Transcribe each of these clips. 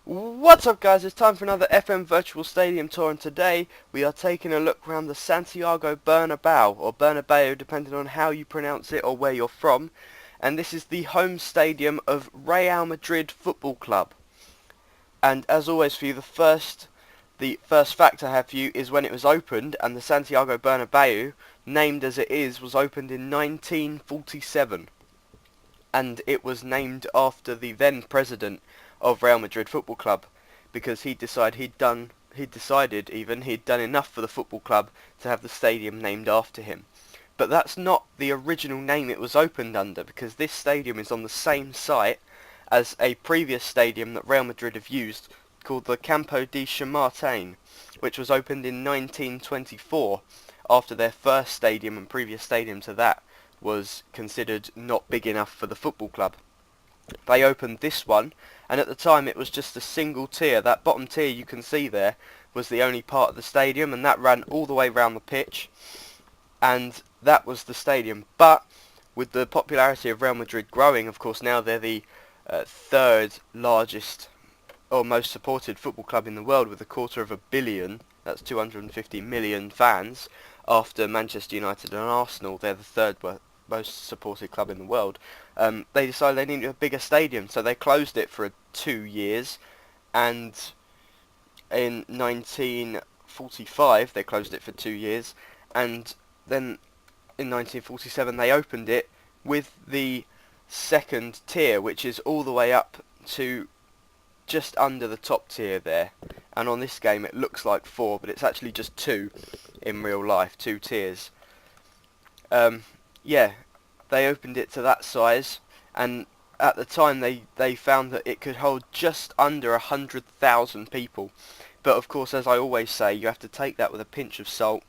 What's up guys, it's time for another FM Virtual Stadium tour, and today we are taking a look around the Santiago Bernabeu, or Bernabeu depending on how you pronounce it or where you're from. And this is the home stadium of Real Madrid Football Club. And as always for you, the first fact I have for you is when it was opened, and the Santiago Bernabeu, named as it is, was opened in 1947. And it was named after the then president of Real Madrid Football Club, because he'd done enough for the football club to have the stadium named after him. But that's not the original name it was opened under, because this stadium is on the same site as a previous stadium that Real Madrid have used, called the Campo de Chamartín, which was opened in 1924 after their first stadium and previous stadium to that was considered not big enough for the football club. They opened this one, and at the time it was just a single tier. That bottom tier you can see there was the only part of the stadium, and that ran all the way around the pitch, and that was the stadium. But with the popularity of Real Madrid growing, of course now they're the third largest or most supported football club in the world, with 250 million, that's 250 million fans. After Manchester United and Arsenal, they're the third most supported club in the world. They decided they needed a bigger stadium, so they closed it for 2 years, and in 1945 they closed it for 2 years, and then in 1947 they opened it with the second tier, which is all the way up to just under the top tier there. And on this game it looks like 4, but it's actually just 2 in real life, 2 tiers. Yeah, they opened it to that size, and at the time they found that it could hold just under 100,000 people. But of course, as I always say, you have to take that with a pinch of salt,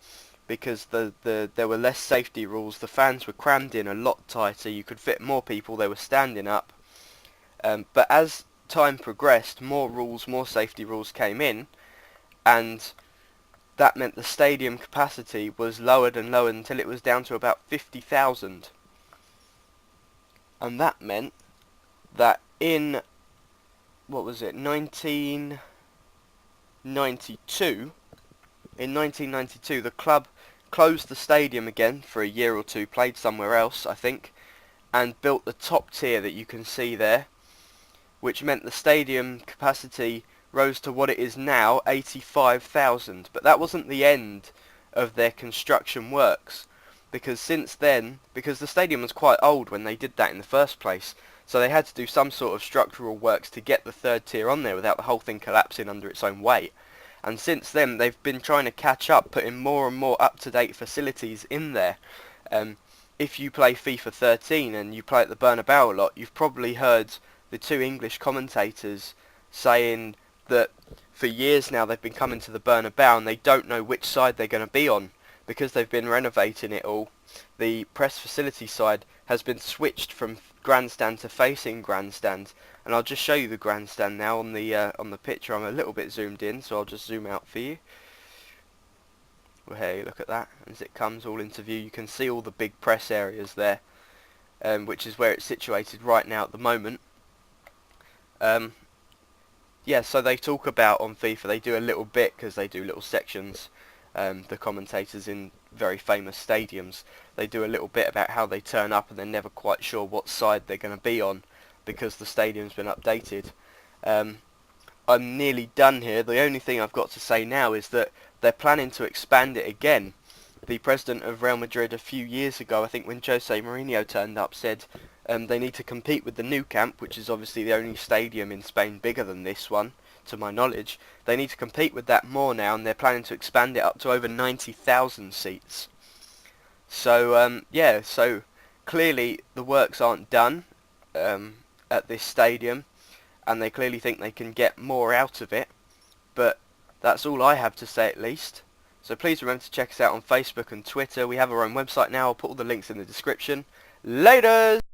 because there were less safety rules. The fans were crammed in a lot tighter. You could fit more people. They were standing up. But as time progressed, more rules, more safety rules came in, and that meant the stadium capacity was lowered and lowered until it was down to about 50,000. And that meant that in, 1992, the club closed the stadium again for a year or two, played somewhere else, I think, and built the top tier that you can see there, which meant the stadium capacity rose to what it is now, 85,000. But that wasn't the end of their construction works, because since then, because the stadium was quite old when they did that in the first place, so they had to do some sort of structural works to get the third tier on there without the whole thing collapsing under its own weight. And since then they've been trying to catch up, putting more and more up-to-date facilities in there. If you play FIFA 13 and you play at the Bernabeu a lot, you've probably heard the 2 English commentators saying that for years now they've been coming to the Bernabeu and they don't know which side they're going to be on, because they've been renovating it all. The press facility side has been switched from grandstand to facing grandstand, and I'll just show you the grandstand now on the picture. I'm a little bit zoomed in, so I'll just zoom out for you. Well, hey, look at that. As it comes all into view, you can see all the big press areas there, which is where it's situated right now at the moment. Yeah, so they talk about on FIFA, they do a little bit, because they do little sections, the commentators in very famous stadiums, they do a little bit about how they turn up and they're never quite sure what side they're going to be on, because the stadium's been updated. I'm nearly done here. The only thing I've got to say now is that they're planning to expand it again. The president of Real Madrid a few years ago, I think when Jose Mourinho turned up, said they need to compete with the Nou Camp, which is obviously the only stadium in Spain bigger than this one, to my knowledge. They need to compete with that more now, and they're planning to expand it up to over 90,000 seats. So, yeah, so clearly the works aren't done at this stadium, and they clearly think they can get more out of it. But that's all I have to say, at least. So please remember to check us out on Facebook and Twitter. We have our own website now. I'll put all the links in the description. Later!